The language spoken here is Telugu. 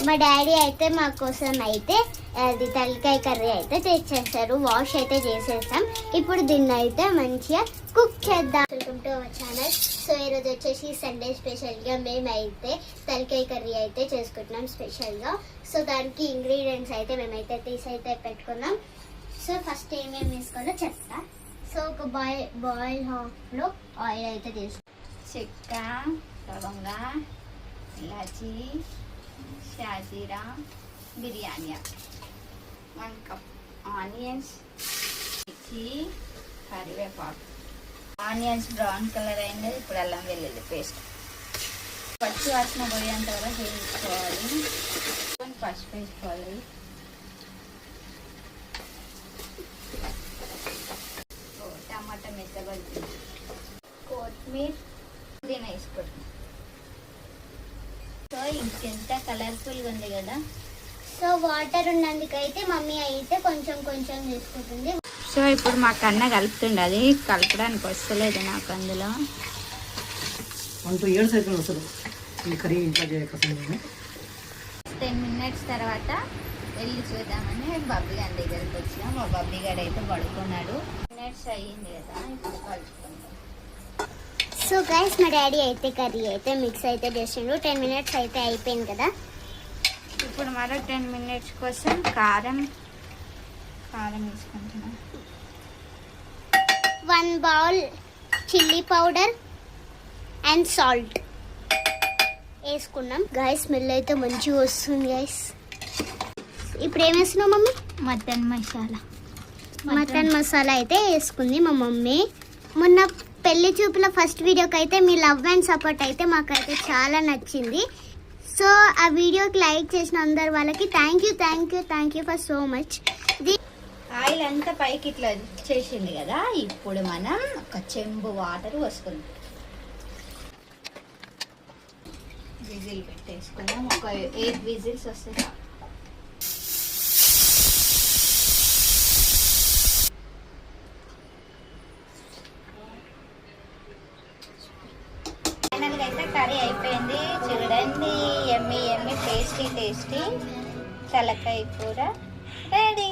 మా డాడీ అయితే మా కోసం అయితే అది తలకాయ కర్రీ అయితే తెచ్చేసారు. వాష్ అయితే చేసేసాం. ఇప్పుడు దీన్ని అయితే మంచిగా కుక్ చేద్దాం. Welcome to our channel. So ఈరోజు వచ్చేసి సండే స్పెషల్గా మేమైతే తలకాయ కర్రీ అయితే చేసుకుంటున్నాం స్పెషల్గా. సో దానికి ఇంగ్రీడియంట్స్ అయితే మేమైతే తీసి అయితే పెట్టుకున్నాం. సో ఫస్ట్ ఏమేమి వేసుకోవాలో చెప్తా. సో ఒక బాయిల్ హాఫ్లో ఆయిల్ అయితే తీసుకుంటాం. చెక్క, లవంగా, ఇలాచి, షాజీరా, బిర్యానీ, 1 కప్ ఆనియన్స్, కరివేపాకు. ఆనియన్స్ బ్రౌన్ కలర్ అయింది. ఇప్పుడు అల్లం వెల్లుల్లి పేస్ట్ పచ్చి వాసన పోయేంత వరకు వేయించుకోవాలి. పసుపు వేసుకోవాలి. టమాటా మెత్తబడి, కొత్తిమీర, పుదీనా వేసుకోండి. సో ఇంకెంత కలర్ఫుల్గా ఉంది కదా. సో వాటర్ ఉన్నందుకైతే మమ్మీ అయితే కొంచెం కొంచెం తీసుకుంటుంది. సో ఇప్పుడు మా కన్న కలుపుతుండే, అది కలపడానికి వస్తలేదు నాకు. అందులో 1-2 years అయితే వస్తుంది ఈ కర్రీ ఇంట్లో చేయక. 10 minutes తర్వాత వెళ్ళి చూద్దామని బబ్బీ గారి దగ్గరికి వచ్చినాం. మా బబ్బీ గారు అయితే పడుకున్నాడు. 10 minutes అయ్యింది కదా, ఇప్పుడు కలుపుకుందాం. సో గైస్ మా డాడీ అయితే కర్రీ అయితే మిక్స్ అయితే చేసిండు. 10 minutes అయితే అయిపోయింది కదా. ఇప్పుడు మరో 10 minutes కోసం కారం వేసుకుంటున్నాం. 1 bowl chilli powder and salt వేసుకున్నాం. గైస్ స్మెల్ అయితే మంచిగా వస్తుంది గైస్. ఇప్పుడు ఏం వేస్తున్నావు mummy? Mutton masala. Mutton masala అయితే వేసుకుంది మా మమ్మీ. మొన్న పెళ్లి చూపుల ఫస్ట్ వీడియోకి అయితే మీ లవ్ అండ్ సపోర్ట్ అయితే మాకైతే చాలా నచ్చింది. సో ఆ వీడియోకి లైక్ చేసిన అందరు వాళ్ళకి thank you for so much. Oil అంతా పైకి ఇట్లా చేసింది కదా. ఇప్పుడు మనం ఒక చెంబు వాటర్ పోసుకుందాం. విజిల్ పెట్టేసుకున్నాం. ఒక 8 విజిల్స్ వస్తాయి. ఫైనల్గా అయితే కర్రీ అయిపోయింది. చూడండి, ఎమ్మి టేస్టీ తలకాయ కూర రెడీ.